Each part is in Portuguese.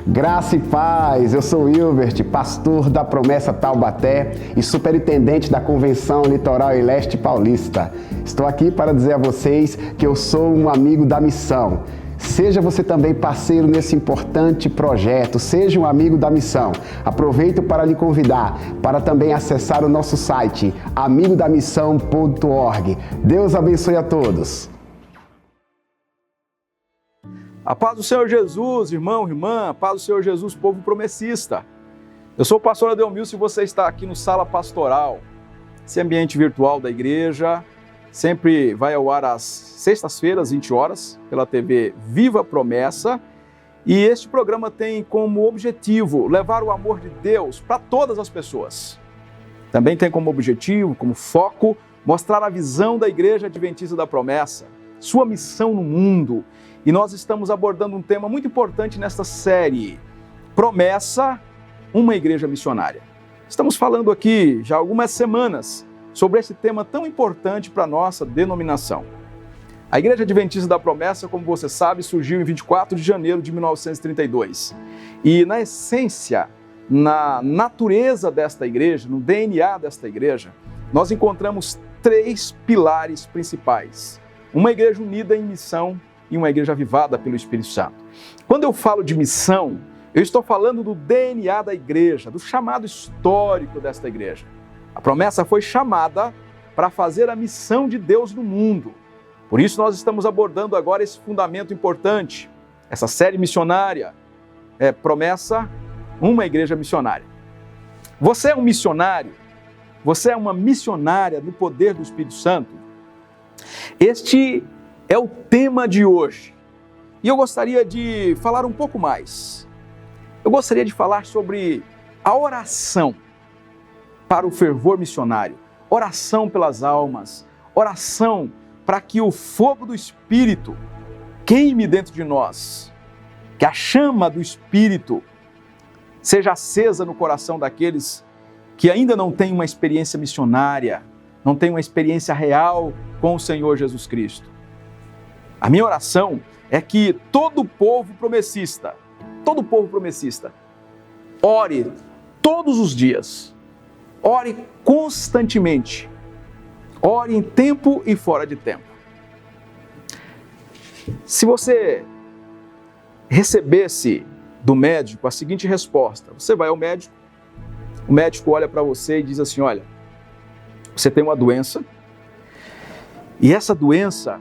Graça e paz, eu sou Wilbert, pastor da Promessa Taubaté e superintendente da Convenção Litoral e Leste Paulista. Estou aqui para dizer a vocês que eu sou um amigo da missão. Seja você também parceiro nesse importante projeto, seja um amigo da missão. Aproveito para lhe convidar para também acessar o nosso site, amigodamissão.org. Deus abençoe a todos. A paz do Senhor Jesus, irmão, irmã, a paz do Senhor Jesus, povo promessista. Eu sou o pastor Adelmilson e você está aqui no Sala Pastoral, esse ambiente virtual da igreja, sempre vai ao ar às sextas-feiras, 20 horas, pela TV Viva Promessa. E este programa tem como objetivo levar o amor de Deus para todas as pessoas. Também tem como objetivo, como foco, mostrar a visão da Igreja Adventista da Promessa, sua missão no mundo. E nós estamos abordando um tema muito importante nesta série, Promessa, uma igreja missionária. Estamos falando aqui já há algumas semanas sobre esse tema tão importante para a nossa denominação. A Igreja Adventista da Promessa, como você sabe, surgiu em 24 de janeiro de 1932. E na essência, na natureza desta igreja, no DNA desta igreja, nós encontramos três pilares principais. Uma igreja unida em missão e uma igreja avivada pelo Espírito Santo. Quando eu falo de missão, eu estou falando do DNA da igreja, do chamado histórico desta igreja. A Promessa foi chamada para fazer a missão de Deus no mundo. Por isso nós estamos abordando agora esse fundamento importante, essa série missionária, Promessa, uma igreja missionária. Você é um missionário? Você é uma missionária no poder do Espírito Santo? Este é o tema de hoje. E eu gostaria de falar um pouco mais. Eu gostaria de falar sobre a oração para o fervor missionário, oração pelas almas, oração para que o fogo do Espírito queime dentro de nós, que a chama do Espírito seja acesa no coração daqueles que ainda não têm uma experiência missionária, não têm uma experiência real com o Senhor Jesus Cristo. A minha oração é que todo povo promessista, ore todos os dias, ore constantemente, ore em tempo e fora de tempo. Se você recebesse do médico a seguinte resposta, você vai ao médico, o médico olha para você e diz assim, olha, você tem uma doença, e essa doença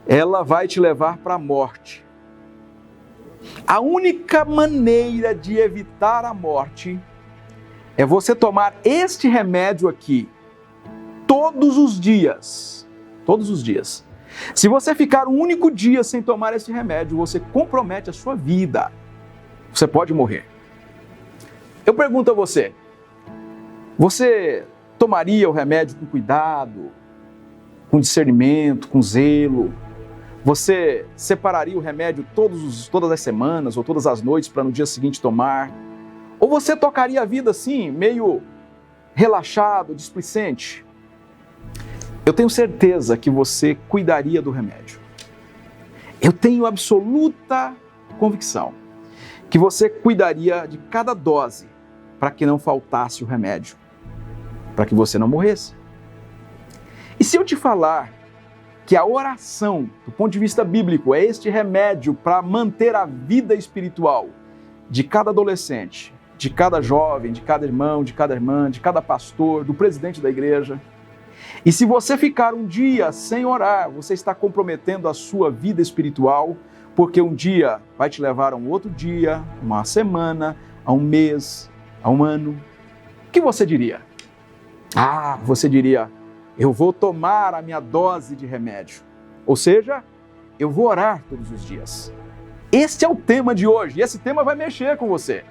ela vai te levar para a morte. A única maneira de evitar a morte é você tomar este remédio aqui todos os dias. Todos os dias. Se você ficar um único dia sem tomar esse remédio, você compromete a sua vida. Você pode morrer. Eu pergunto a você, você tomaria o remédio com cuidado, com discernimento, com zelo? Você separaria o remédio todas as semanas ou todas as noites para no dia seguinte tomar? Ou você tocaria a vida assim, meio relaxado, displicente? Eu tenho certeza que você cuidaria do remédio. Eu tenho absoluta convicção que você cuidaria de cada dose para que não faltasse o remédio, para que você não morresse. E se eu te falar que a oração, do ponto de vista bíblico, é este remédio para manter a vida espiritual de cada adolescente, de cada jovem, de cada irmão, de cada irmã, de cada pastor, do presidente da igreja. E se você ficar um dia sem orar, você está comprometendo a sua vida espiritual, porque um dia vai te levar a um outro dia, uma semana, a um mês, a um ano. O que você diria? Você diria, eu vou tomar a minha dose de remédio. Ou seja, eu vou orar todos os dias. Este é o tema de hoje, e esse tema vai mexer com você.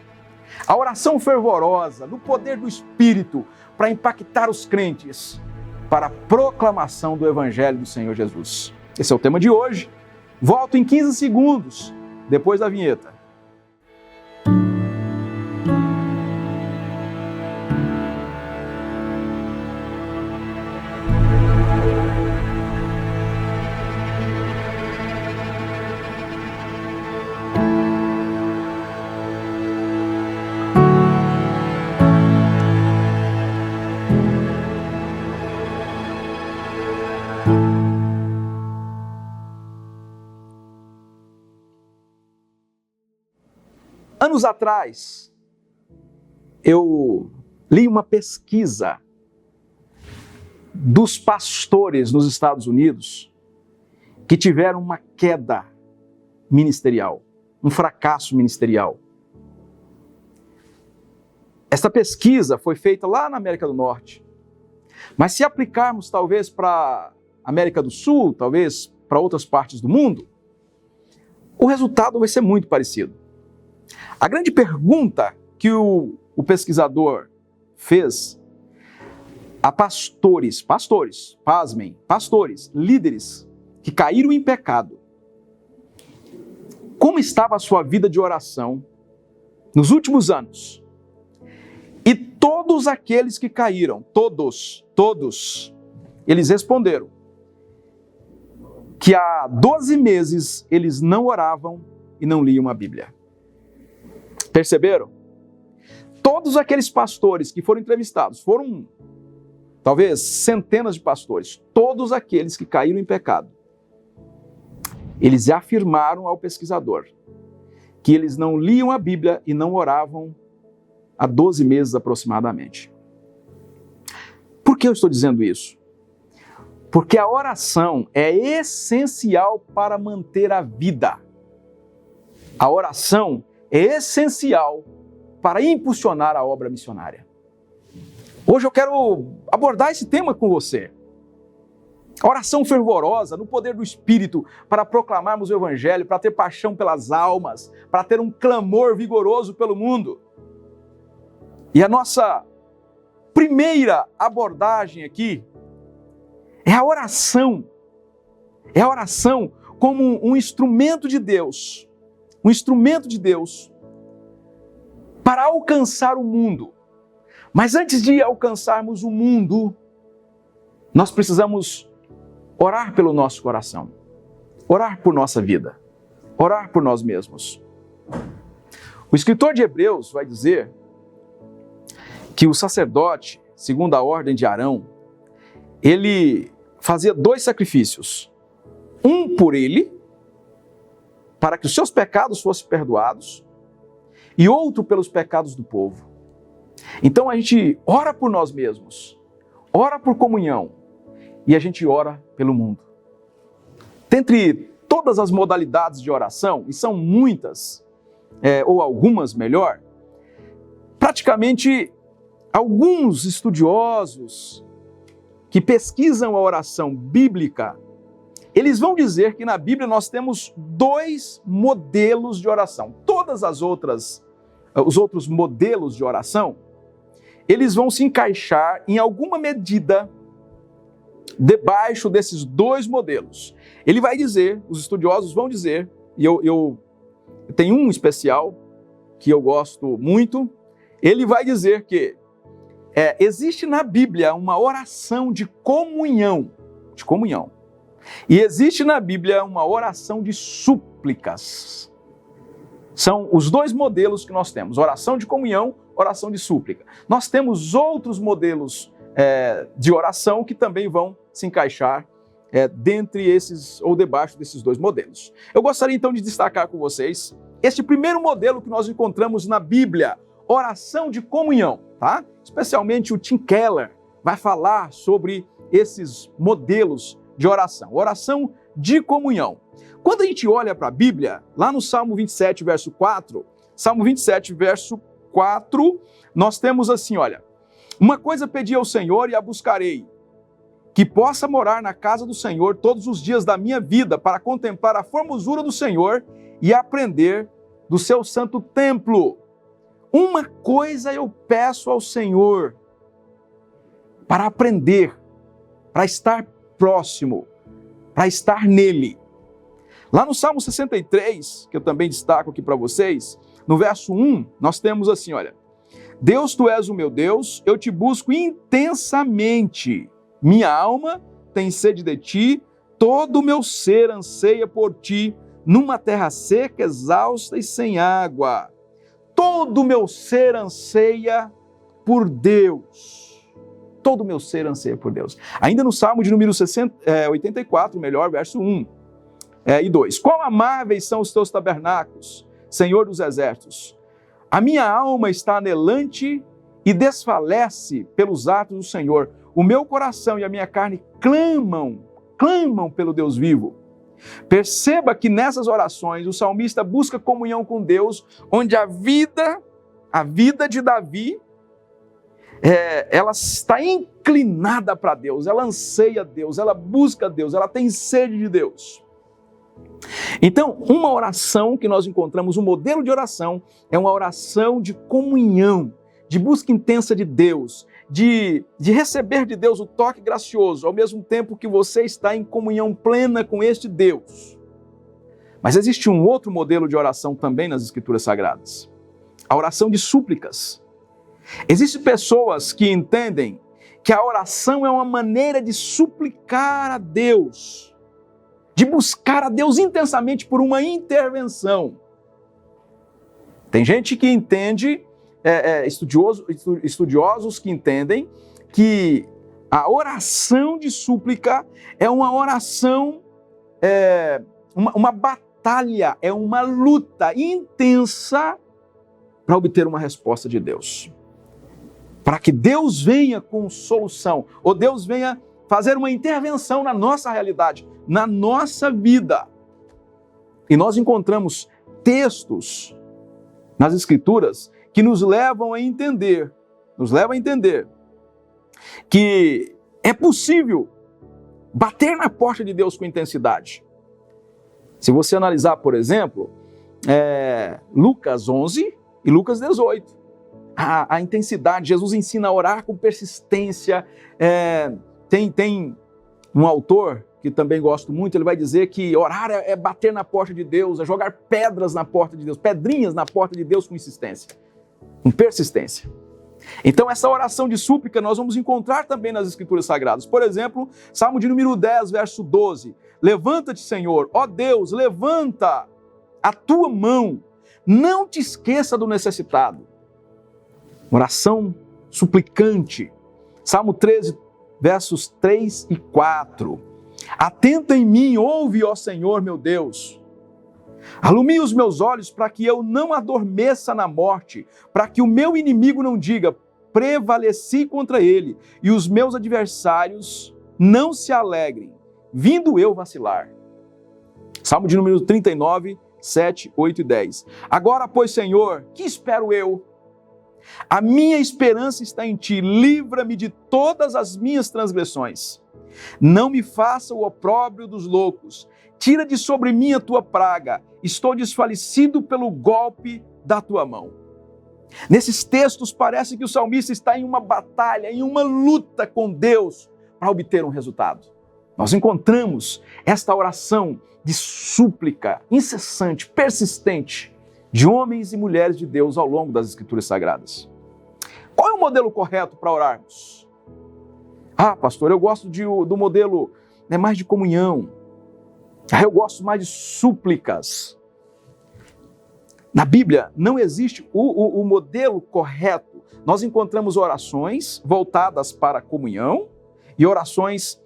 A oração fervorosa, no poder do Espírito, para impactar os crentes, para a proclamação do Evangelho do Senhor Jesus. Esse é o tema de hoje. Volto em 15 segundos, depois da vinheta. Anos atrás, eu li uma pesquisa dos pastores nos Estados Unidos que tiveram uma queda ministerial, um fracasso ministerial. Essa pesquisa foi feita lá na América do Norte, mas se aplicarmos talvez para a América do Sul, talvez para outras partes do mundo, o resultado vai ser muito parecido. A grande pergunta que o pesquisador fez a pastores, pasmem, pastores, líderes que caíram em pecado, como estava a sua vida de oração nos últimos anos? E todos aqueles que caíram, todos, eles responderam que há 12 meses eles não oravam e não liam a Bíblia. Perceberam? Todos aqueles pastores que foram entrevistados, foram talvez centenas de pastores, todos aqueles que caíram em pecado, eles afirmaram ao pesquisador que eles não liam a Bíblia e não oravam há 12 meses aproximadamente. Por que eu estou dizendo isso? Porque a oração é essencial para manter a vida. A oração é essencial para impulsionar a obra missionária. Hoje eu quero abordar esse tema com você. A oração fervorosa, no poder do Espírito, para proclamarmos o Evangelho, para ter paixão pelas almas, para ter um clamor vigoroso pelo mundo. E a nossa primeira abordagem aqui é a oração. É a oração como um instrumento de Deus. Um instrumento de Deus para alcançar o mundo. Mas antes de alcançarmos o mundo, nós precisamos orar pelo nosso coração, orar por nossa vida, orar por nós mesmos. O escritor de Hebreus vai dizer que o sacerdote, segundo a ordem de Arão, ele fazia 2 sacrifícios. Um por ele, para que os seus pecados fossem perdoados, e outro pelos pecados do povo. Então a gente ora por nós mesmos, ora por comunhão, e a gente ora pelo mundo. Dentre todas as modalidades de oração, e são muitas, ou algumas melhor, praticamente alguns estudiosos que pesquisam a oração bíblica, eles vão dizer que na Bíblia nós temos 2 modelos de oração. Todas as outras, os outros modelos de oração, eles vão se encaixar em alguma medida debaixo desses 2 modelos. Ele vai dizer, os estudiosos vão dizer, e eu tenho um especial que eu gosto muito, ele vai dizer que existe na Bíblia uma oração de comunhão, e existe na Bíblia uma oração de súplicas. São os 2 modelos que nós temos, oração de comunhão, oração de súplica. Nós temos outros modelos de oração que também vão se encaixar dentre esses, ou debaixo desses 2 modelos. Eu gostaria então de destacar com vocês este primeiro modelo que nós encontramos na Bíblia, oração de comunhão, tá? Especialmente o Tim Keller vai falar sobre esses modelos de oração de comunhão. Quando a gente olha para a Bíblia, lá no Salmo 27, verso 4, nós temos assim, olha, uma coisa pedi ao Senhor e a buscarei, que possa morar na casa do Senhor todos os dias da minha vida, para contemplar a formosura do Senhor e aprender do seu santo templo. Uma coisa eu peço ao Senhor, para aprender, para estar próximo, para estar nele. Lá no Salmo 63, que eu também destaco aqui para vocês, no verso 1, nós temos assim, olha, Deus, tu és o meu Deus, eu te busco intensamente, minha alma tem sede de ti, todo o meu ser anseia por ti, numa terra seca, exausta e sem água. Todo o meu ser anseia por Deus. todo o meu ser anseia por Deus. Ainda no Salmo de número 84, verso 1 e 2. Quão amáveis são os teus tabernáculos, Senhor dos exércitos. A minha alma está anelante e desfalece pelos atos do Senhor. O meu coração e a minha carne clamam pelo Deus vivo. Perceba que nessas orações o salmista busca comunhão com Deus, onde a vida de Davi, ela está inclinada para Deus, ela anseia Deus, ela busca Deus, ela tem sede de Deus. Então, uma oração que nós encontramos, um modelo de oração, é uma oração de comunhão, de busca intensa de Deus, de receber de Deus o toque gracioso, ao mesmo tempo que você está em comunhão plena com este Deus. Mas existe um outro modelo de oração também nas Escrituras Sagradas, a oração de súplicas. Existem pessoas que entendem que a oração é uma maneira de suplicar a Deus, de buscar a Deus intensamente por uma intervenção. Tem gente que entende, estudiosos que entendem que a oração de súplica é uma oração, uma batalha, é uma luta intensa para obter uma resposta de Deus. Para que Deus venha com solução, ou Deus venha fazer uma intervenção na nossa realidade, na nossa vida. E nós encontramos textos nas Escrituras que nos levam a entender que é possível bater na porta de Deus com intensidade. Se você analisar, por exemplo, Lucas 11 e Lucas 18, a intensidade, Jesus ensina a orar com persistência. Tem um autor que também gosto muito, ele vai dizer que orar é bater na porta de Deus, é jogar pedras na porta de Deus, pedrinhas na porta de Deus com insistência, com persistência. Então essa oração de súplica nós vamos encontrar também nas Escrituras Sagradas. Por exemplo, Salmo de número 10, verso 12. Levanta-te, Senhor, ó Deus, levanta a tua mão, não te esqueça do necessitado. Oração suplicante. Salmo 13, versos 3 e 4. Atenta em mim, ouve, ó Senhor, meu Deus. Alumia os meus olhos para que eu não adormeça na morte, para que o meu inimigo não diga, prevaleci contra ele, e os meus adversários não se alegrem, vindo eu vacilar. Salmo de número 39, 7, 8 e 10. Agora, pois, Senhor, que espero eu? A minha esperança está em ti, livra-me de todas as minhas transgressões. Não me faça o opróbrio dos loucos, tira de sobre mim a tua praga, estou desfalecido pelo golpe da tua mão. Nesses textos parece que o salmista está em uma batalha, em uma luta com Deus para obter um resultado. Nós encontramos esta oração de súplica incessante, persistente, de homens e mulheres de Deus ao longo das Escrituras Sagradas. Qual é o modelo correto para orarmos? Pastor, eu gosto do modelo mais de comunhão. Eu gosto mais de súplicas. Na Bíblia não existe o modelo correto. Nós encontramos orações voltadas para a comunhão e orações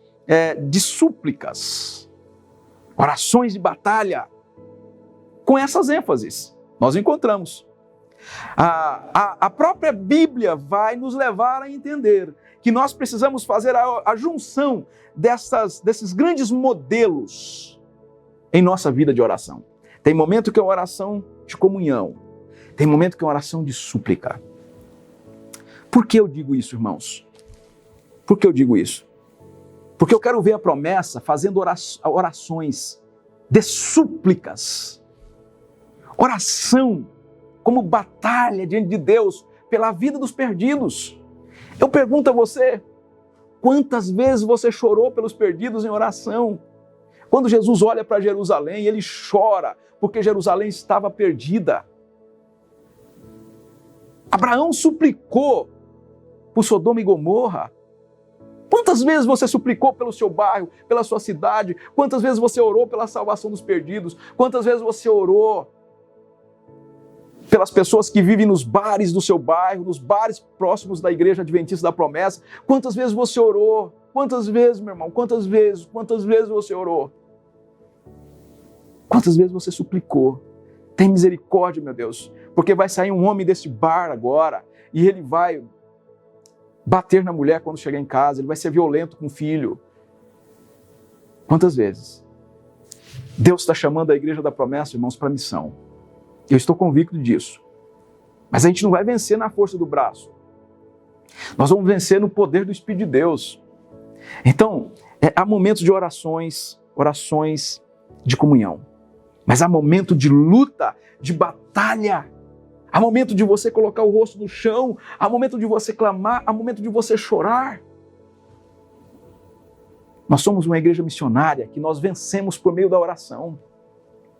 de súplicas. Orações de batalha. Com essas ênfases, nós encontramos. A própria Bíblia vai nos levar a entender que nós precisamos fazer a junção desses grandes modelos em nossa vida de oração. Tem momento que é uma oração de comunhão, tem momento que é uma oração de súplica. Por que eu digo isso, irmãos? Por que eu digo isso? Porque eu quero ver a promessa fazendo orações de súplicas. Oração como batalha diante de Deus pela vida dos perdidos. Eu pergunto a você, quantas vezes você chorou pelos perdidos em oração? Quando Jesus olha para Jerusalém, ele chora porque Jerusalém estava perdida. Abraão suplicou por Sodoma e Gomorra. Quantas vezes você suplicou pelo seu bairro, pela sua cidade? Quantas vezes você orou pela salvação dos perdidos? Quantas vezes você orou pelas pessoas que vivem nos bares do seu bairro, nos bares próximos da Igreja Adventista da Promessa. Quantas vezes você orou? Quantas vezes, meu irmão? Quantas vezes você orou? Quantas vezes você suplicou? Tem misericórdia, meu Deus, porque vai sair um homem desse bar agora e ele vai bater na mulher quando chegar em casa, ele vai ser violento com o filho. Quantas vezes? Deus está chamando a Igreja da Promessa, irmãos, para a missão. Eu estou convicto disso. Mas a gente não vai vencer na força do braço. Nós vamos vencer no poder do Espírito de Deus. Então, há momentos de orações de comunhão. Mas há momento de luta, de batalha. Há momento de você colocar o rosto no chão. Há momento de você clamar. Há momento de você chorar. Nós somos uma igreja missionária que nós vencemos por meio da oração.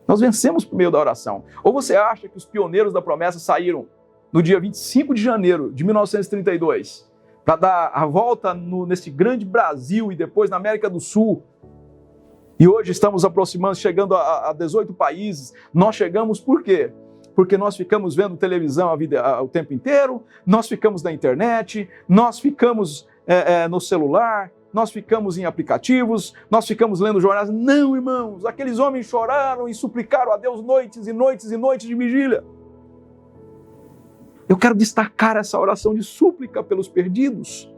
Nós vencemos por meio da oração. Ou você acha que os pioneiros da promessa saíram no dia 25 de janeiro de 1932 para dar a volta nesse grande Brasil e depois na América do Sul? E hoje estamos aproximando, chegando a 18 países. Nós chegamos por quê? Porque nós ficamos vendo televisão o tempo inteiro, nós ficamos na internet, nós ficamos no celular, nós ficamos em aplicativos, nós ficamos lendo jornais. Não, irmãos, aqueles homens choraram e suplicaram a Deus noites e noites e noites de vigília. Eu quero destacar essa oração de súplica pelos perdidos,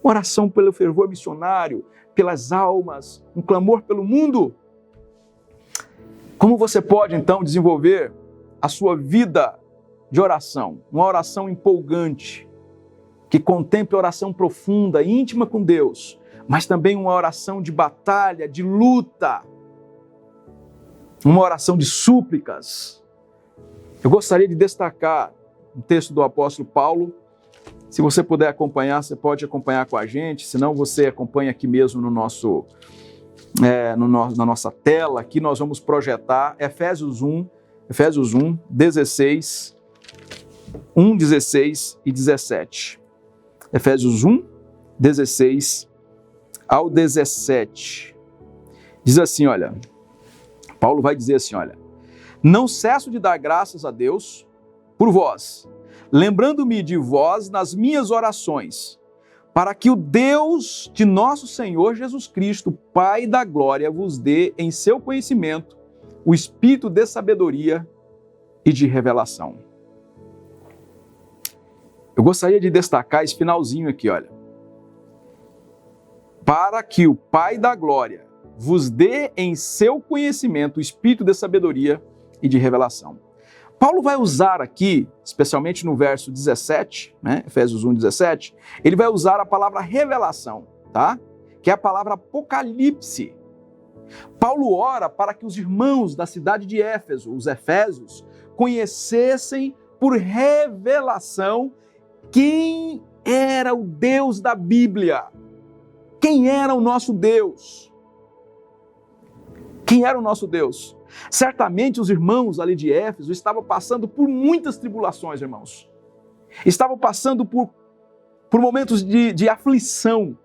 oração pelo fervor missionário, pelas almas, um clamor pelo mundo. Como você pode, então, desenvolver a sua vida de oração? Uma oração empolgante, que contemple oração profunda, íntima com Deus, mas também uma oração de batalha, de luta, uma oração de súplicas. Eu gostaria de destacar um texto do apóstolo Paulo. Se você puder acompanhar, você pode acompanhar com a gente, senão você acompanha aqui mesmo na nossa tela. Aqui nós vamos projetar Efésios 1, 16 e 17. Efésios 1, 16 ao 17. Diz assim, olha, Paulo vai dizer assim, olha: não cesso de dar graças a Deus por vós, lembrando-me de vós nas minhas orações, para que o Deus de nosso Senhor Jesus Cristo, Pai da glória, vos dê em seu conhecimento o espírito de sabedoria e de revelação. Eu gostaria de destacar esse finalzinho aqui, olha. Para que o Pai da glória vos dê em seu conhecimento o espírito de sabedoria e de revelação. Paulo vai usar aqui, especialmente no verso 17, né, Efésios 1, 17, ele vai usar a palavra revelação, tá? Que é a palavra apocalipse. Paulo ora para que os irmãos da cidade de Éfeso, os efésios, conhecessem por revelação quem era o Deus da Bíblia. Quem era o nosso Deus? Quem era o nosso Deus? Certamente os irmãos ali de Éfeso estavam passando por muitas tribulações, irmãos. Estavam passando por momentos de aflição,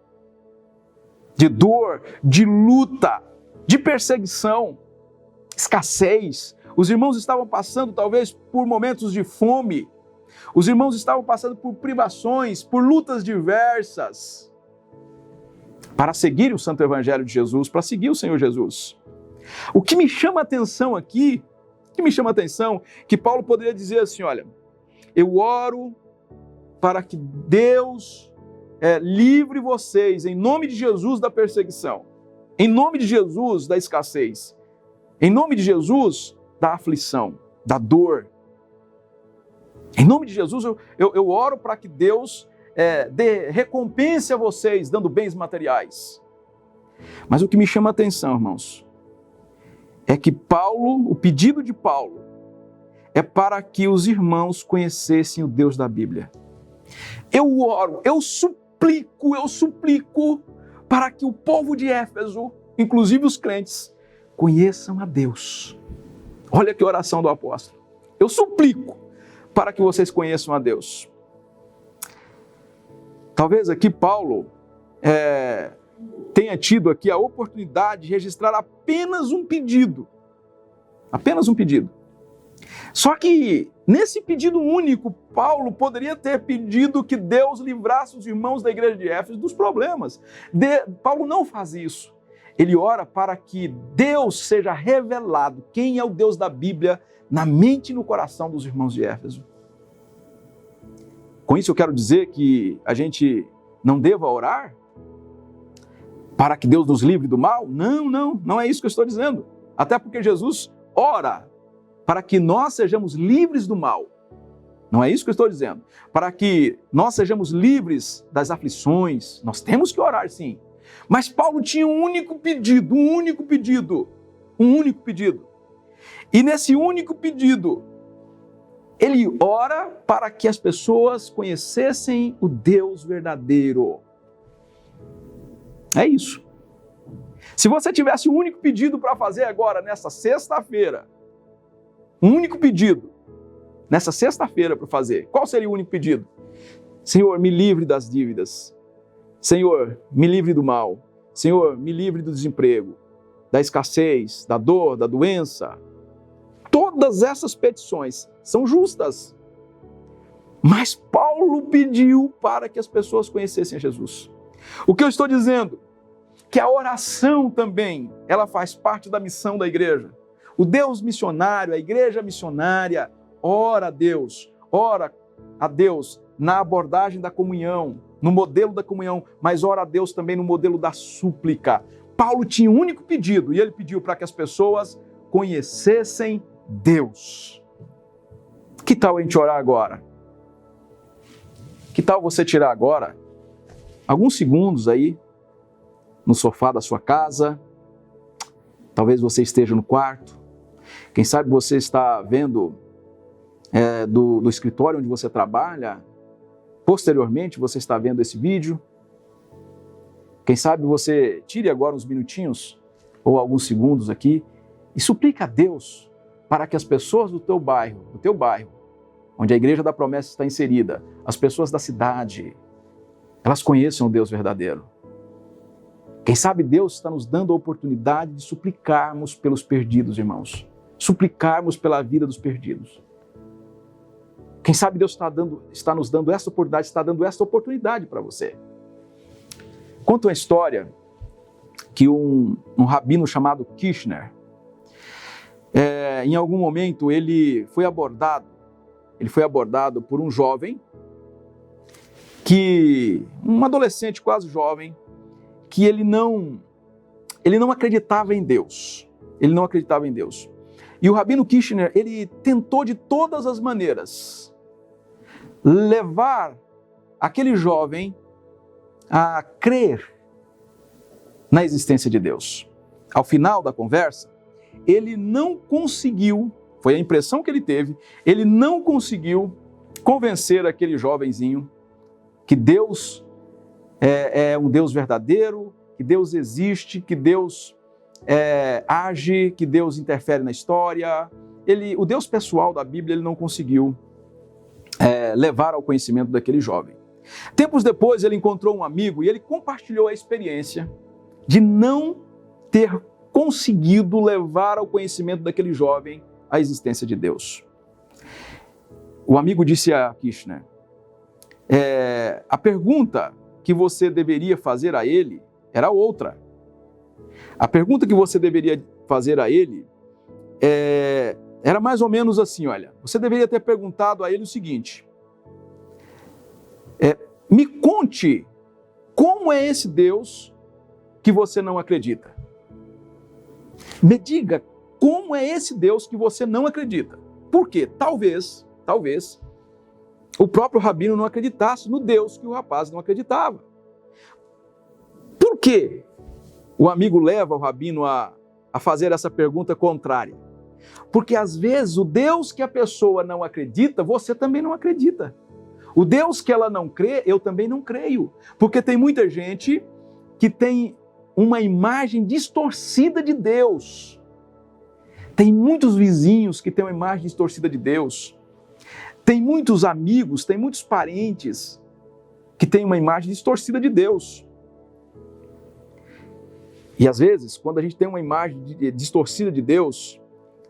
de dor, de luta, de perseguição, escassez. Os irmãos estavam passando talvez por momentos de fome. Os irmãos estavam passando por privações, por lutas diversas, para seguir o Santo Evangelho de Jesus, para seguir o Senhor Jesus. O que me chama a atenção aqui, que Paulo poderia dizer assim, olha, eu oro para que Deus livre vocês, em nome de Jesus, da perseguição, em nome de Jesus, da escassez, em nome de Jesus, da aflição, da dor. Em nome de Jesus, eu oro para que Deus dê recompense a vocês, dando bens materiais. Mas o que me chama a atenção, irmãos, é que Paulo, o pedido de Paulo, é para que os irmãos conhecessem o Deus da Bíblia. Eu oro, eu suplico para que o povo de Éfeso, inclusive os crentes, conheçam a Deus. Olha que oração do apóstolo. Eu suplico para que vocês conheçam a Deus. Talvez aqui Paulo tenha tido aqui a oportunidade de registrar apenas um pedido. Apenas um pedido. Só que, nesse pedido único, Paulo poderia ter pedido que Deus livrasse os irmãos da igreja de Éfeso dos problemas. Paulo não faz isso. Ele ora para que Deus seja revelado, quem é o Deus da Bíblia, na mente e no coração dos irmãos de Éfeso. Com isso eu quero dizer que a gente não deva orar para que Deus nos livre do mal? Não é isso que eu estou dizendo. Até porque Jesus ora para que nós sejamos livres do mal. Não é isso que eu estou dizendo. Para que nós sejamos livres das aflições, nós temos que orar sim. Mas Paulo tinha um único pedido. E nesse único pedido, ele ora para que as pessoas conhecessem o Deus verdadeiro. É isso. Se você tivesse um único pedido para fazer agora, nessa sexta-feira, um único pedido, nessa sexta-feira para fazer, qual seria o único pedido? Senhor, me livre das dívidas. Senhor, me livre do mal. Senhor, me livre do desemprego, da escassez, da dor, da doença. Todas essas petições são justas. Mas Paulo pediu para que as pessoas conhecessem a Jesus. O que eu estou dizendo? Que a oração também, ela faz parte da missão da igreja. O Deus missionário, a igreja missionária, ora a Deus na abordagem da comunhão, no modelo da comunhão, mas ora a Deus também no modelo da súplica. Paulo tinha um único pedido, e ele pediu para que as pessoas conhecessem Deus. Que tal a gente orar agora? Que tal você tirar agora alguns segundos aí, no sofá da sua casa? Talvez você esteja no quarto. Quem sabe você está vendo do escritório onde você trabalha. Posteriormente, você está vendo esse vídeo. Quem sabe você tire agora uns minutinhos ou alguns segundos aqui e suplica a Deus para que as pessoas do teu bairro, onde a Igreja da Promessa está inserida, as pessoas da cidade, elas conheçam o Deus verdadeiro. Quem sabe Deus está nos dando a oportunidade de suplicarmos pelos perdidos, irmãos. Suplicarmos pela vida dos perdidos. Quem sabe Deus está nos dando essa oportunidade, está dando essa oportunidade para você. Conta uma história que um rabino chamado Kirchner, em algum momento ele foi abordado por um jovem, um adolescente quase jovem, que ele não acreditava em Deus. Ele não acreditava em Deus. E o rabino Kirchner, ele tentou de todas as maneiras levar aquele jovem a crer na existência de Deus. Ao final da conversa, ele não conseguiu, foi a impressão que ele teve, ele não conseguiu convencer aquele jovenzinho que Deus é um Deus verdadeiro, que Deus existe, que Deus age, que Deus interfere na história. O Deus pessoal da Bíblia ele não conseguiu levar ao conhecimento daquele jovem. Tempos depois ele encontrou um amigo e ele compartilhou a experiência de não ter conseguido levar ao conhecimento daquele jovem a existência de Deus. O amigo disse a Kirchner, a pergunta que você deveria fazer a ele era outra. A pergunta que você deveria fazer a ele era mais ou menos assim, olha, você deveria ter perguntado a ele o seguinte, me conte como é esse Deus que você não acredita. Me diga como é esse Deus que você não acredita. Por quê? Talvez o próprio rabino não acreditasse no Deus que o rapaz não acreditava. Por quê? O amigo leva o rabino a fazer essa pergunta contrária. Porque às vezes o Deus que a pessoa não acredita, você também não acredita. O Deus que ela não crê, eu também não creio. Porque tem muita gente que tem uma imagem distorcida de Deus. Tem muitos vizinhos que têm uma imagem distorcida de Deus. Tem muitos amigos, tem muitos parentes que têm uma imagem distorcida de Deus. E às vezes, quando a gente tem uma imagem distorcida de Deus,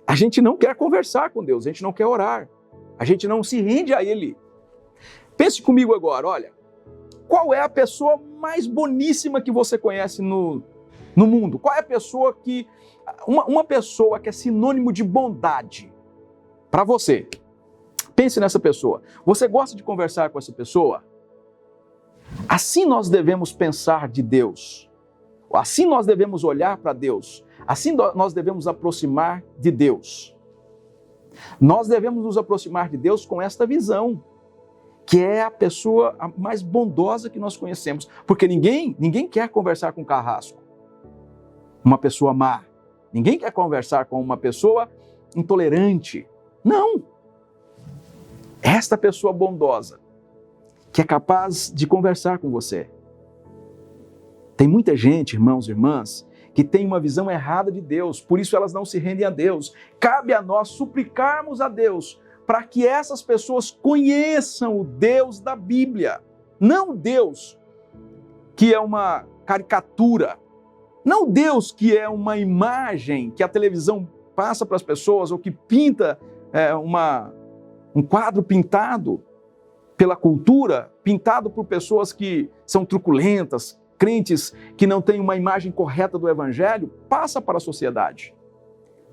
a gente não quer conversar com Deus, a gente não quer orar, a gente não se rende a Ele. Pense comigo agora, olha, qual é a pessoa mais boníssima que você conhece no mundo? Qual é a pessoa que, uma pessoa que é sinônimo de bondade para você? Pense nessa pessoa. Você gosta de conversar com essa pessoa? Assim nós devemos pensar de Deus. Assim nós devemos olhar para Deus. Assim nós devemos aproximar de Deus. Nós devemos nos aproximar de Deus com esta visão, que é a pessoa mais bondosa que nós conhecemos. Porque ninguém quer conversar com um carrasco, uma pessoa má. Ninguém quer conversar com uma pessoa intolerante. Não. Esta pessoa bondosa, que é capaz de conversar com você. Tem muita gente, irmãos e irmãs, que tem uma visão errada de Deus, por isso elas não se rendem a Deus. Cabe a nós suplicarmos a Deus para que essas pessoas conheçam o Deus da Bíblia. Não o Deus que é uma caricatura, não o Deus que é uma imagem que a televisão passa para as pessoas ou que pinta um quadro pintado pela cultura, pintado por pessoas que são truculentas, crentes que não têm uma imagem correta do Evangelho, passa para a sociedade.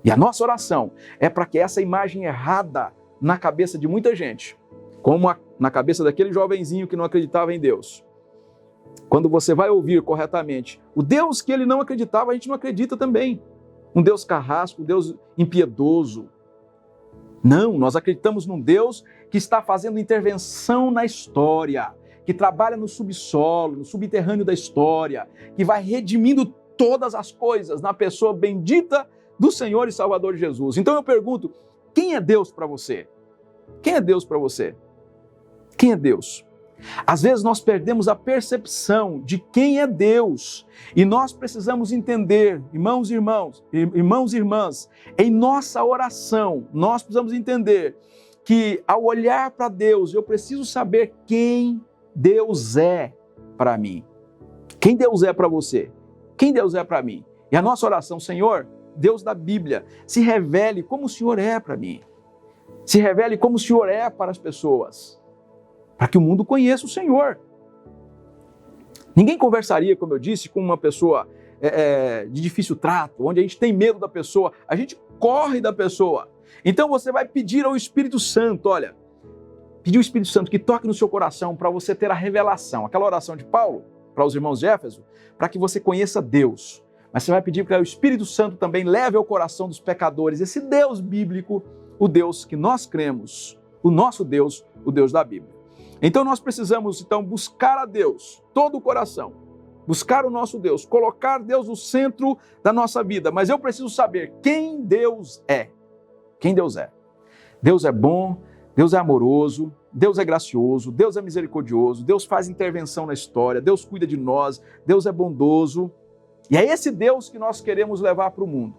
E a nossa oração é para que essa imagem errada na cabeça de muita gente, como na cabeça daquele jovenzinho que não acreditava em Deus, quando você vai ouvir corretamente o Deus que ele não acreditava, a gente não acredita também. Um Deus carrasco, um Deus impiedoso. Não, nós acreditamos num Deus que está fazendo intervenção na história, que trabalha no subsolo, no subterrâneo da história, que vai redimindo todas as coisas na pessoa bendita do Senhor e Salvador Jesus. Então eu pergunto, quem é Deus para você? Quem é Deus para você? Quem é Deus? Às vezes nós perdemos a percepção de quem é Deus e nós precisamos entender, irmãos e irmãs, em nossa oração, nós precisamos entender que ao olhar para Deus, eu preciso saber quem Deus é para mim. Quem Deus é para você? Quem Deus é para mim? E a nossa oração, Senhor, Deus da Bíblia, se revele como o Senhor é para mim. Se revele como o Senhor é para as pessoas, para que o mundo conheça o Senhor. Ninguém conversaria, como eu disse, com uma pessoa de difícil trato, onde a gente tem medo da pessoa, a gente corre da pessoa. Então você vai pedir ao Espírito Santo, olha, pedir ao Espírito Santo que toque no seu coração para você ter a revelação. Aquela oração de Paulo para os irmãos de Éfeso, para que você conheça Deus. Mas você vai pedir para que o Espírito Santo também leve ao coração dos pecadores esse Deus bíblico, o Deus que nós cremos, o nosso Deus, o Deus da Bíblia. Então nós precisamos buscar a Deus, todo o coração, buscar o nosso Deus, colocar Deus no centro da nossa vida. Mas eu preciso saber quem Deus é. Quem Deus é. Deus é bom, Deus é amoroso, Deus é gracioso, Deus é misericordioso, Deus faz intervenção na história, Deus cuida de nós, Deus é bondoso. E é esse Deus que nós queremos levar para o mundo.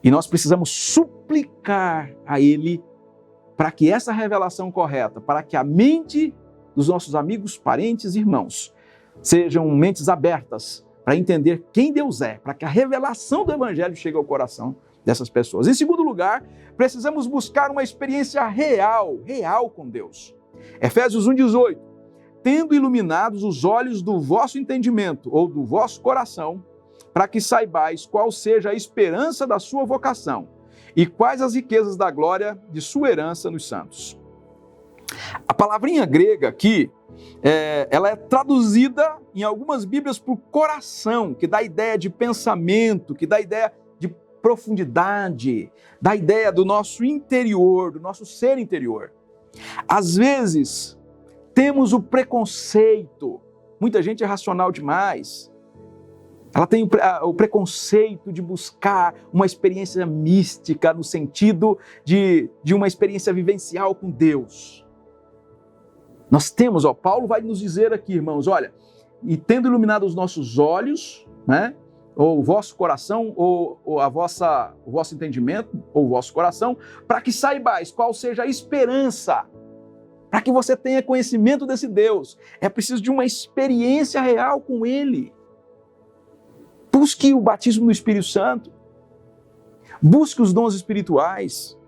E nós precisamos suplicar a Ele para que essa revelação correta, para que a mente dos nossos amigos, parentes e irmãos sejam mentes abertas para entender quem Deus é, para que a revelação do Evangelho chegue ao coração dessas pessoas. Em segundo lugar, precisamos buscar uma experiência real com Deus. Efésios 1,18. Tendo iluminados os olhos do vosso entendimento, ou do vosso coração, para que saibais qual seja a esperança da sua vocação e quais as riquezas da glória de sua herança nos santos. A palavrinha grega aqui, ela é traduzida em algumas Bíblias por coração, que dá ideia de pensamento, que dá ideia de profundidade, dá ideia do nosso interior, do nosso ser interior. Às vezes, temos o preconceito, muita gente é racional demais, ela tem o preconceito de buscar uma experiência mística no sentido de uma experiência vivencial com Deus. Nós temos, Paulo vai nos dizer aqui, irmãos, olha, e tendo iluminado os nossos olhos, né, ou o vosso coração, ou o vosso entendimento, ou o vosso coração, para que saibais qual seja a esperança, para que você tenha conhecimento desse Deus. É preciso de uma experiência real com Ele. Busque o batismo no Espírito Santo. Busque os dons espirituais.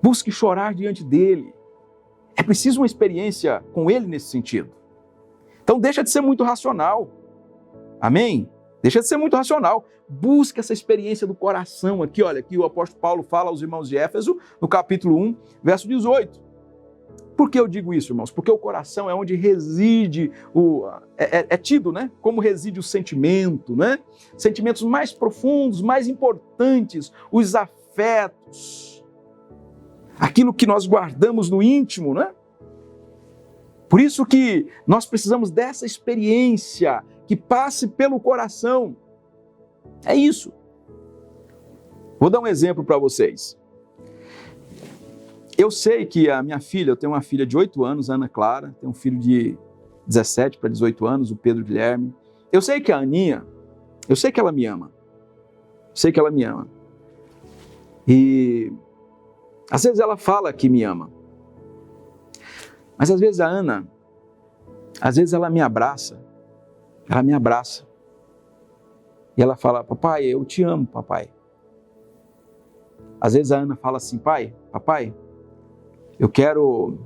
Busque chorar diante dele. É preciso uma experiência com ele nesse sentido. Então deixa de ser muito racional. Amém? Deixa de ser muito racional. Busque essa experiência do coração aqui, olha, que o apóstolo Paulo fala aos irmãos de Éfeso, no capítulo 1, verso 18. Por que eu digo isso, irmãos? Porque o coração é onde reside, é tido, né? Como reside o sentimento, né? Sentimentos mais profundos, mais importantes, os afetos. Aquilo que nós guardamos no íntimo, né? Por isso que nós precisamos dessa experiência que passe pelo coração. É isso. Vou dar um exemplo para vocês. Eu sei que a minha filha, eu tenho uma filha de 8 anos, Ana Clara, tenho um filho de 17 para 18 anos, o Pedro Guilherme. Eu sei que a Aninha, eu sei que ela me ama. Sei que ela me ama. E às vezes ela fala que me ama. Mas às vezes a Ana, às vezes ela me abraça. Ela me abraça. E ela fala, papai, eu te amo, papai. Às vezes a Ana fala assim, papai, eu quero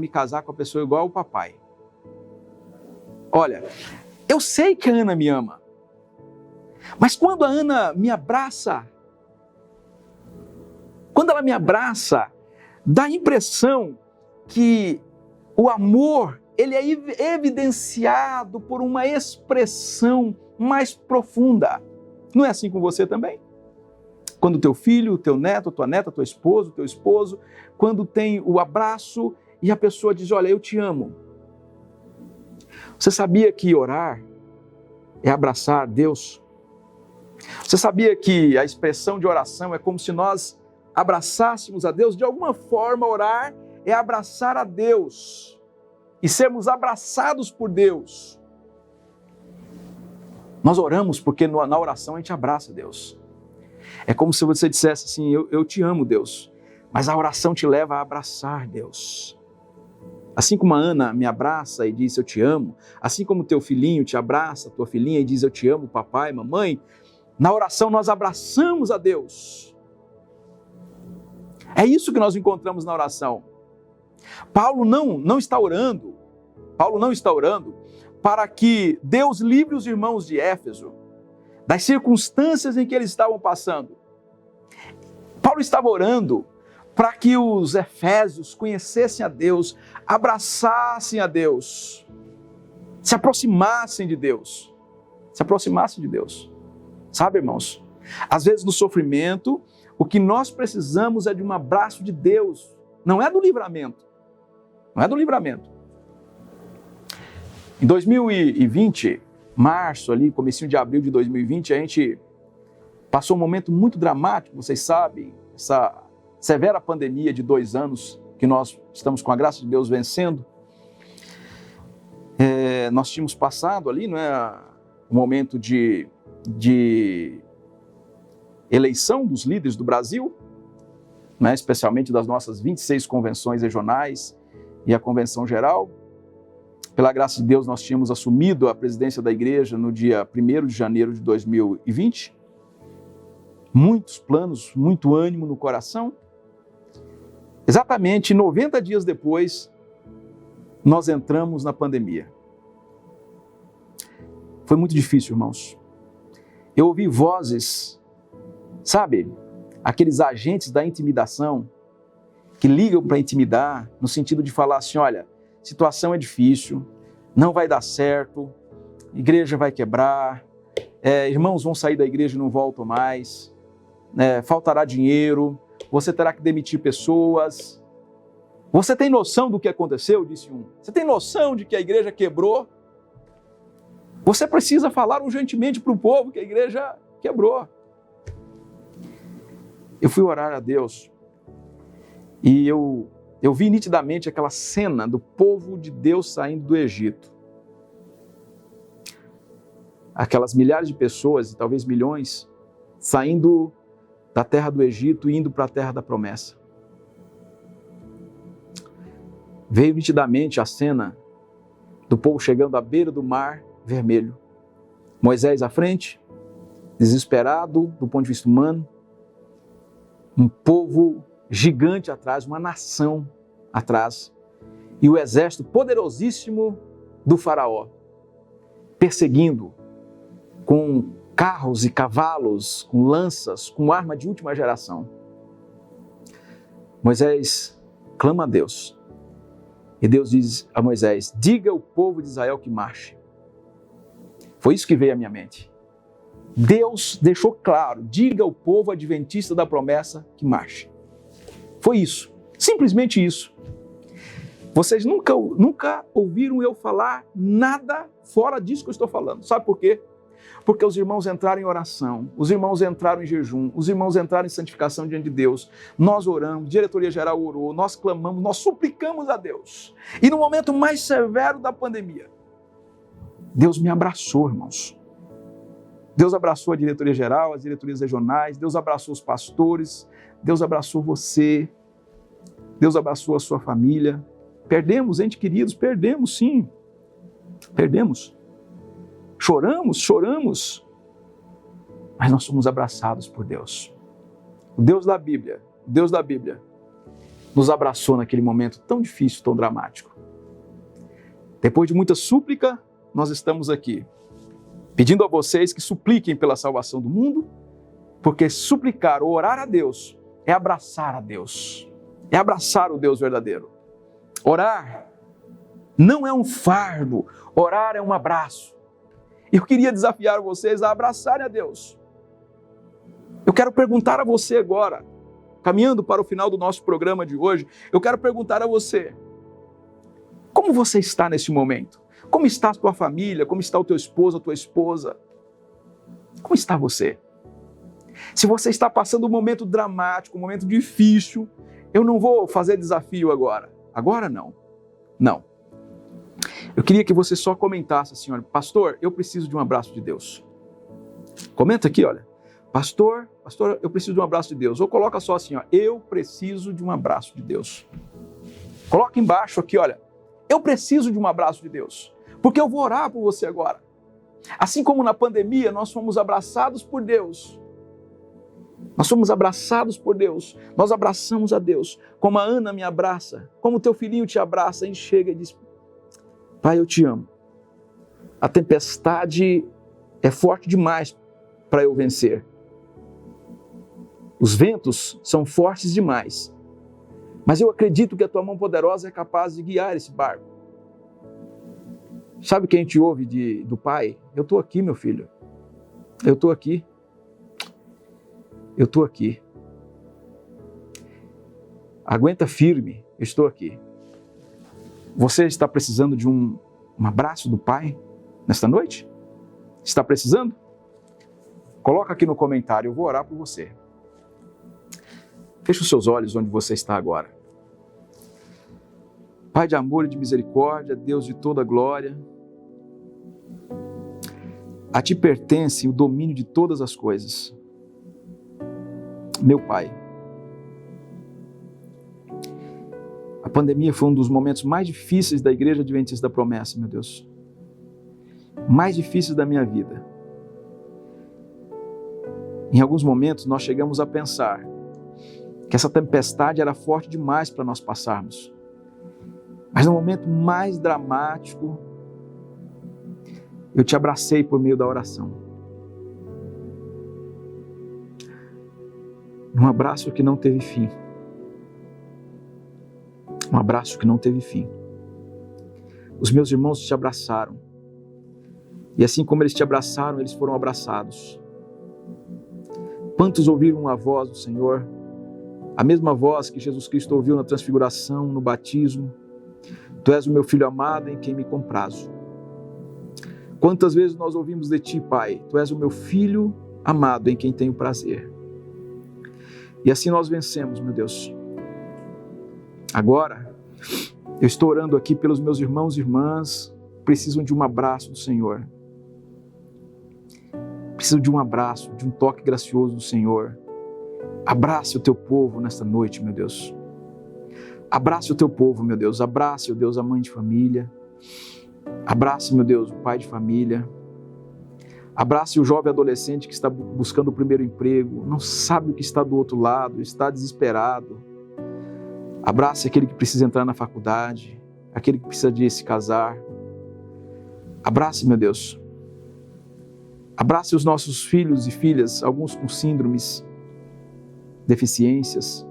me casar com a pessoa igual ao papai. Olha, eu sei que a Ana me ama. Mas quando a Ana me abraça, quando ela me abraça, dá a impressão que o amor, ele é evidenciado por uma expressão mais profunda. Não é assim com você também? Quando teu filho, teu neto, tua neta, teu esposo, quando tem o abraço e a pessoa diz, olha, eu te amo. Você sabia que orar é abraçar Deus? Você sabia que a expressão de oração é como se nós abraçássemos a Deus? De alguma forma, orar é abraçar a Deus e sermos abraçados por Deus. Nós oramos porque na oração a gente abraça Deus. É como se você dissesse assim, eu te amo, Deus, mas a oração te leva a abraçar Deus. Assim como a Ana me abraça e diz eu te amo, assim como teu filhinho te abraça, tua filhinha e diz eu te amo, papai, mamãe, na oração nós abraçamos a Deus. É isso que nós encontramos na oração. Paulo não está orando para que Deus livre os irmãos de Éfeso das circunstâncias em que eles estavam passando. Paulo estava orando para que os efésios conhecessem a Deus, abraçassem a Deus, se aproximassem de Deus. Sabe, irmãos? Às vezes no sofrimento, o que nós precisamos é de um abraço de Deus, não é do livramento. Em 2020, março, ali, comecinho de abril de 2020, a gente passou um momento muito dramático, vocês sabem, essa severa pandemia de 2 anos que nós estamos, com a graça de Deus, vencendo. Nós tínhamos passado ali, não é, um momento de eleição dos líderes do Brasil, né, especialmente das nossas 26 convenções regionais e a convenção geral. Pela graça de Deus, nós tínhamos assumido a presidência da igreja no dia 1º de janeiro de 2020. Muitos planos, muito ânimo no coração. Exatamente 90 dias depois, nós entramos na pandemia. Foi muito difícil, irmãos. Eu ouvi vozes, sabe, aqueles agentes da intimidação que ligam para intimidar, no sentido de falar assim, olha, situação é difícil, não vai dar certo, igreja vai quebrar, irmãos vão sair da igreja e não voltam mais, faltará dinheiro, você terá que demitir pessoas. Você tem noção do que aconteceu? Disse um. Você tem noção de que a igreja quebrou? Você precisa falar urgentemente para o povo que a igreja quebrou. Eu fui orar a Deus e eu vi nitidamente aquela cena do povo de Deus saindo do Egito. Aquelas milhares de pessoas, e talvez milhões, saindo da terra do Egito e indo para a terra da promessa. Veio nitidamente a cena do povo chegando à beira do mar Vermelho. Moisés à frente, desesperado do ponto de vista humano, um povo gigante atrás, uma nação atrás, e o exército poderosíssimo do faraó, perseguindo com carros e cavalos, com lanças, com arma de última geração. Moisés clama a Deus, e Deus diz a Moisés: diga ao povo de Israel que marche. Foi isso que veio à minha mente. Deus deixou claro: diga ao povo adventista da promessa que marche. Foi isso, simplesmente isso. Vocês nunca ouviram eu falar nada fora disso que eu estou falando. Sabe por quê? Porque os irmãos entraram em oração, os irmãos entraram em jejum, os irmãos entraram em santificação diante de Deus. Nós oramos, a diretoria geral orou, nós clamamos, nós suplicamos a Deus. E no momento mais severo da pandemia, Deus me abraçou, irmãos. Deus abraçou a diretoria geral, as diretorias regionais, Deus abraçou os pastores, Deus abraçou você, Deus abraçou a sua família. Perdemos, entes queridos, perdemos sim, perdemos. Choramos, mas nós somos abraçados por Deus. O Deus da Bíblia, nos abraçou naquele momento tão difícil, tão dramático. Depois de muita súplica, nós estamos aqui, pedindo a vocês que supliquem pela salvação do mundo, porque suplicar ou orar a Deus é abraçar a Deus, é abraçar o Deus verdadeiro. Orar não é um fardo, orar é um abraço. Eu queria desafiar vocês a abraçarem a Deus. Eu quero perguntar a você agora, caminhando para o final do nosso programa de hoje, eu quero perguntar a você: como você está nesse momento? Como está a tua família? Como está o teu esposo, a tua esposa? Como está você? Se você está passando um momento dramático, um momento difícil, eu não vou fazer desafio agora. Agora não. Não. Eu queria que você só comentasse assim: olha, pastor, eu preciso de um abraço de Deus. Comenta aqui, olha. Pastor, eu preciso de um abraço de Deus. Ou coloca só assim, ó, eu preciso de um abraço de Deus. Coloca embaixo aqui, olha, eu preciso de um abraço de Deus, porque eu vou orar por você agora. Assim como na pandemia, nós fomos abraçados por Deus. Nós somos abraçados por Deus, nós abraçamos a Deus, como a Ana me abraça, como o teu filhinho te abraça, e chega e diz: Pai, eu te amo. A tempestade é forte demais para eu vencer. Os ventos são fortes demais, mas eu acredito que a tua mão poderosa é capaz de guiar esse barco. Sabe o que a gente ouve do pai? Eu estou aqui, meu filho. Eu estou aqui. Eu estou aqui. Aguenta firme, eu estou aqui. Você está precisando de um abraço do Pai nesta noite? Está precisando? Coloca aqui no comentário, eu vou orar por você. Feche os seus olhos onde você está agora. Pai de amor e de misericórdia, Deus de toda glória, a Ti pertence o domínio de todas as coisas. Meu Pai, a pandemia foi um dos momentos mais difíceis da Igreja Adventista da Promessa, meu Deus. Mais difíceis da minha vida. Em alguns momentos nós chegamos a pensar que essa tempestade era forte demais para nós passarmos. Mas no momento mais dramático, eu Te abracei por meio da oração. Um abraço que não teve fim. Um abraço que não teve fim. Os meus irmãos te abraçaram. E assim como eles te abraçaram, eles foram abraçados. Quantos ouviram a voz do Senhor? A mesma voz que Jesus Cristo ouviu na transfiguração, no batismo. Tu és o meu filho amado em quem me comprazo. Quantas vezes nós ouvimos de Ti, Pai? Tu és o meu filho amado em quem tenho prazer. E assim nós vencemos, meu Deus. Agora, eu estou orando aqui pelos meus irmãos e irmãs que precisam de um abraço do Senhor. Precisam de um abraço, de um toque gracioso do Senhor. Abrace o Teu povo nesta noite, meu Deus. Abrace o Teu povo, meu Deus. Abrace, meu Deus, a mãe de família. Abrace, meu Deus, o pai de família. Abrace o jovem adolescente que está buscando o primeiro emprego, não sabe o que está do outro lado, está desesperado. Abrace aquele que precisa entrar na faculdade, aquele que precisa de se casar. Abrace, meu Deus. Abrace os nossos filhos e filhas, alguns com síndromes, deficiências,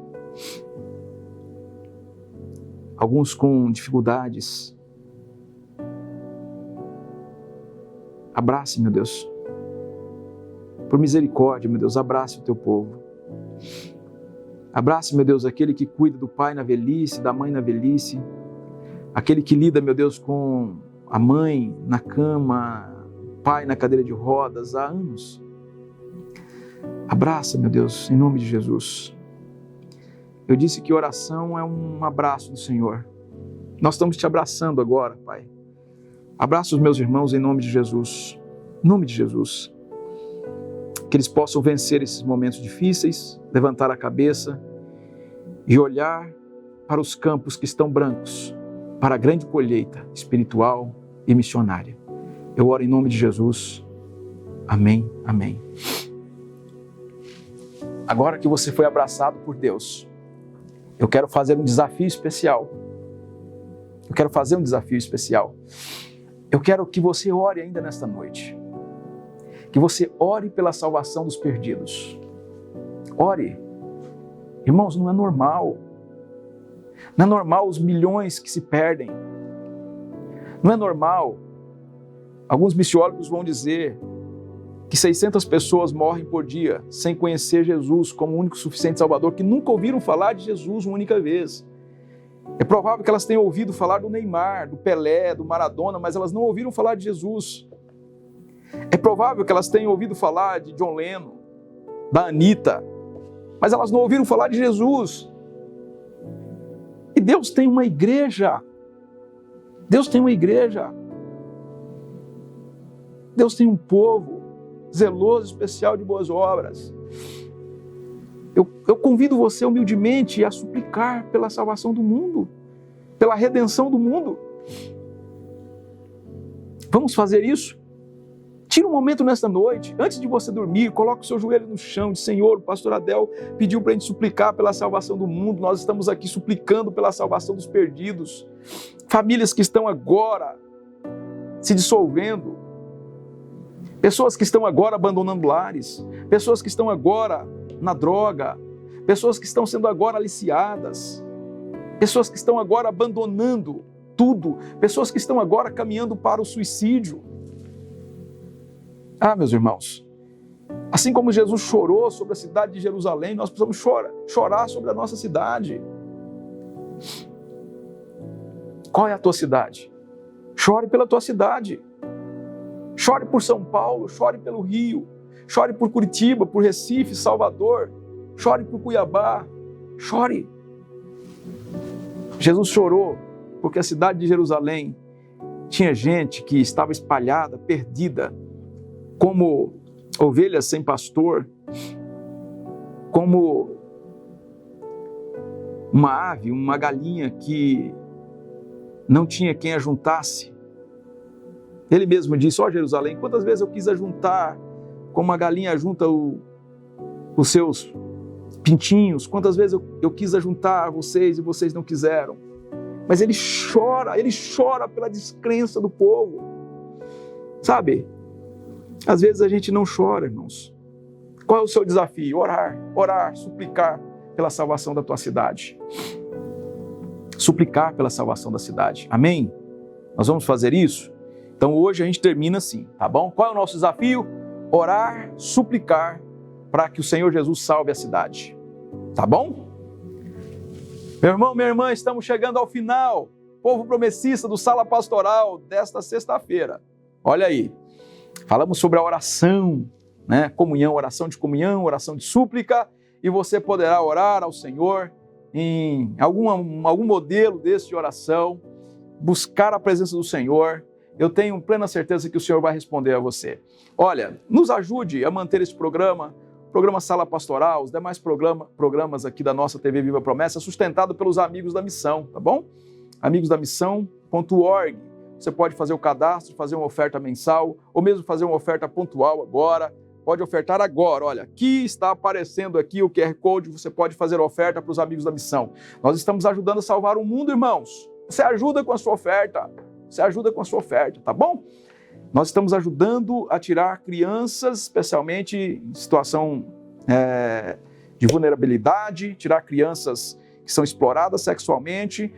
alguns com dificuldades. Abrace, meu Deus. Por misericórdia, meu Deus, abrace o teu povo. Abrace, meu Deus, aquele que cuida do pai na velhice, da mãe na velhice, aquele que lida, meu Deus, com a mãe na cama, o pai na cadeira de rodas há anos. Abraça, meu Deus, em nome de Jesus. Eu disse que oração é um abraço do Senhor. Nós estamos te abraçando agora, Pai. Abraça os meus irmãos em nome de Jesus. Em nome de Jesus. Que eles possam vencer esses momentos difíceis, levantar a cabeça e olhar para os campos que estão brancos, para a grande colheita espiritual e missionária. Eu oro em nome de Jesus. Amém, amém. Agora que você foi abraçado por Deus, eu quero fazer um desafio especial. Eu quero fazer um desafio especial. Eu quero que você ore ainda nesta noite. Que você ore pela salvação dos perdidos. Ore. Irmãos, não é normal. Não é normal os milhões que se perdem. Não é normal. Alguns missiólogos vão dizer que 600 pessoas morrem por dia sem conhecer Jesus como o único suficiente Salvador, que nunca ouviram falar de Jesus uma única vez. É provável que elas tenham ouvido falar do Neymar, do Pelé, do Maradona, mas elas não ouviram falar de Jesus. É provável que elas tenham ouvido falar de John Lennon, da Anitta, mas elas não ouviram falar de Jesus. E Deus tem uma igreja. Deus tem uma igreja. Deus tem um povo zeloso, especial de boas obras. Eu convido você humildemente a suplicar pela salvação do mundo, pela redenção do mundo. Vamos fazer isso? Tira um momento nesta noite, antes de você dormir, coloque o seu joelho no chão, diz: Senhor, o pastor Adel pediu para a gente suplicar pela salvação do mundo, nós estamos aqui suplicando pela salvação dos perdidos, famílias que estão agora se dissolvendo, pessoas que estão agora abandonando lares, pessoas que estão agora na droga, pessoas que estão sendo agora aliciadas, pessoas que estão agora abandonando tudo, pessoas que estão agora caminhando para o suicídio. Ah, meus irmãos, assim como Jesus chorou sobre a cidade de Jerusalém, nós precisamos chorar sobre a nossa cidade. Qual é a tua cidade? Chore pela tua cidade. Chore por São Paulo, chore pelo Rio, chore por Curitiba, por Recife, Salvador, chore por Cuiabá, chore. Jesus chorou porque a cidade de Jerusalém tinha gente que estava espalhada, perdida, como ovelhas sem pastor, como uma ave, uma galinha que não tinha quem ajuntasse. Ele mesmo disse: ó Jerusalém, quantas vezes eu quis ajuntar, como uma galinha ajunta os seus pintinhos, quantas vezes eu quis ajuntar vocês e vocês não quiseram. Mas ele chora pela descrença do povo. Sabe? Às vezes a gente não chora, irmãos. Qual é o seu desafio? Orar, suplicar pela salvação da tua cidade. Suplicar pela salvação da cidade. Amém? Nós vamos fazer isso? Então hoje a gente termina assim, tá bom? Qual é o nosso desafio? Orar, suplicar para que o Senhor Jesus salve a cidade. Tá bom? Meu irmão, minha irmã, estamos chegando ao final. Povo promessista do Sala Pastoral desta sexta-feira. Olha aí. Falamos sobre a oração, né? Comunhão, oração de súplica, e você poderá orar ao Senhor em algum modelo desse de oração, buscar a presença do Senhor. Eu tenho plena certeza que o Senhor vai responder a você. Olha, nos ajude a manter esse programa Sala Pastoral, os demais programas aqui da nossa TV Viva Promessa, sustentado pelos Amigos da Missão, tá bom? amigosdamissão.org. você pode fazer o cadastro, fazer uma oferta mensal, ou mesmo fazer uma oferta pontual agora. Pode ofertar agora. Olha, aqui está aparecendo aqui o QR Code, você pode fazer oferta para os amigos da missão. Nós estamos ajudando a salvar o mundo, irmãos. Você ajuda com a sua oferta. Você ajuda com a sua oferta, tá bom? Nós estamos ajudando a tirar crianças, especialmente em situação de vulnerabilidade, tirar crianças que são exploradas sexualmente,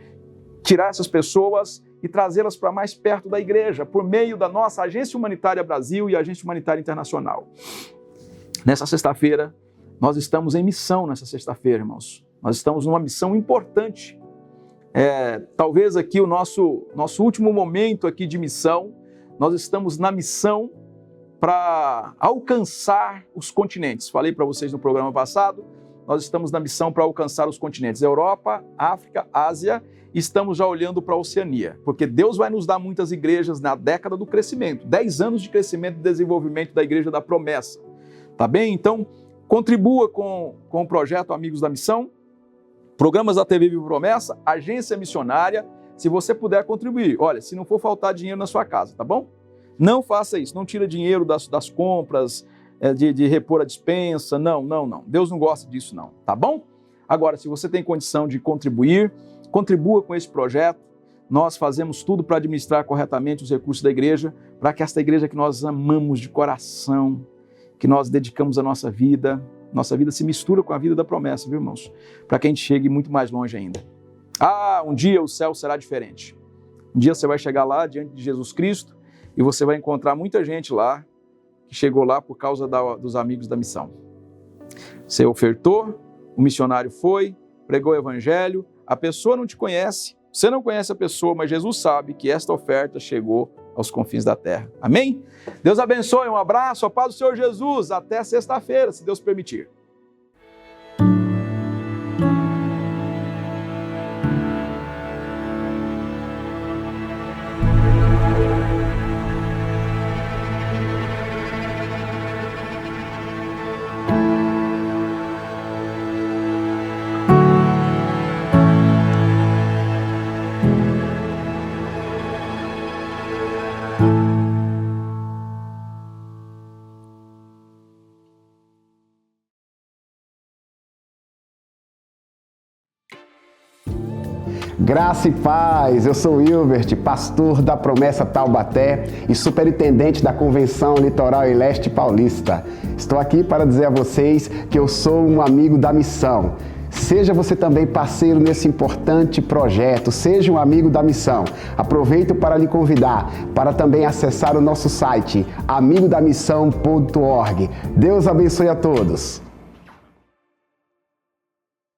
tirar essas pessoas e trazê-las para mais perto da igreja, por meio da nossa Agência Humanitária Brasil e Agência Humanitária Internacional. Nessa sexta-feira, nós estamos em missão nessa sexta-feira, irmãos. Nós estamos numa missão importante. Talvez aqui o nosso último momento aqui de missão, nós estamos na missão para alcançar os continentes. Falei para vocês no programa passado, nós estamos na missão para alcançar os continentes Europa, África, Ásia, e estamos já olhando para a Oceania, porque Deus vai nos dar muitas igrejas na década do crescimento, 10 anos de crescimento e desenvolvimento da Igreja da Promessa, tá bem? Então, contribua com o projeto Amigos da Missão, programas da TV Viva Promessa, agência missionária, se você puder contribuir. Olha, se não for faltar dinheiro na sua casa, tá bom? Não faça isso, não tira dinheiro das compras, de repor a despensa, não. Deus não gosta disso não, tá bom? Agora, se você tem condição de contribuir, contribua com esse projeto. Nós fazemos tudo para administrar corretamente os recursos da igreja, para que esta igreja que nós amamos de coração, que nós dedicamos a nossa vida se mistura com a vida da promessa, viu, irmãos? Para que a gente chegue muito mais longe ainda. Um dia o céu será diferente. Um dia você vai chegar lá diante de Jesus Cristo e você vai encontrar muita gente lá que chegou lá por causa dos amigos da missão. Você ofertou, o missionário foi, pregou o evangelho, a pessoa não te conhece, você não conhece a pessoa, mas Jesus sabe que esta oferta chegou aos confins da terra. Amém? Deus abençoe, um abraço, a paz do Senhor Jesus, até sexta-feira, se Deus permitir. Graça e paz, eu sou o Hilbert, pastor da Promessa Taubaté e superintendente da Convenção Litoral e Leste Paulista. Estou aqui para dizer a vocês que eu sou um amigo da missão. Seja você também parceiro nesse importante projeto, seja um amigo da missão. Aproveito para lhe convidar para também acessar o nosso site amigodamissão.org. Deus abençoe a todos.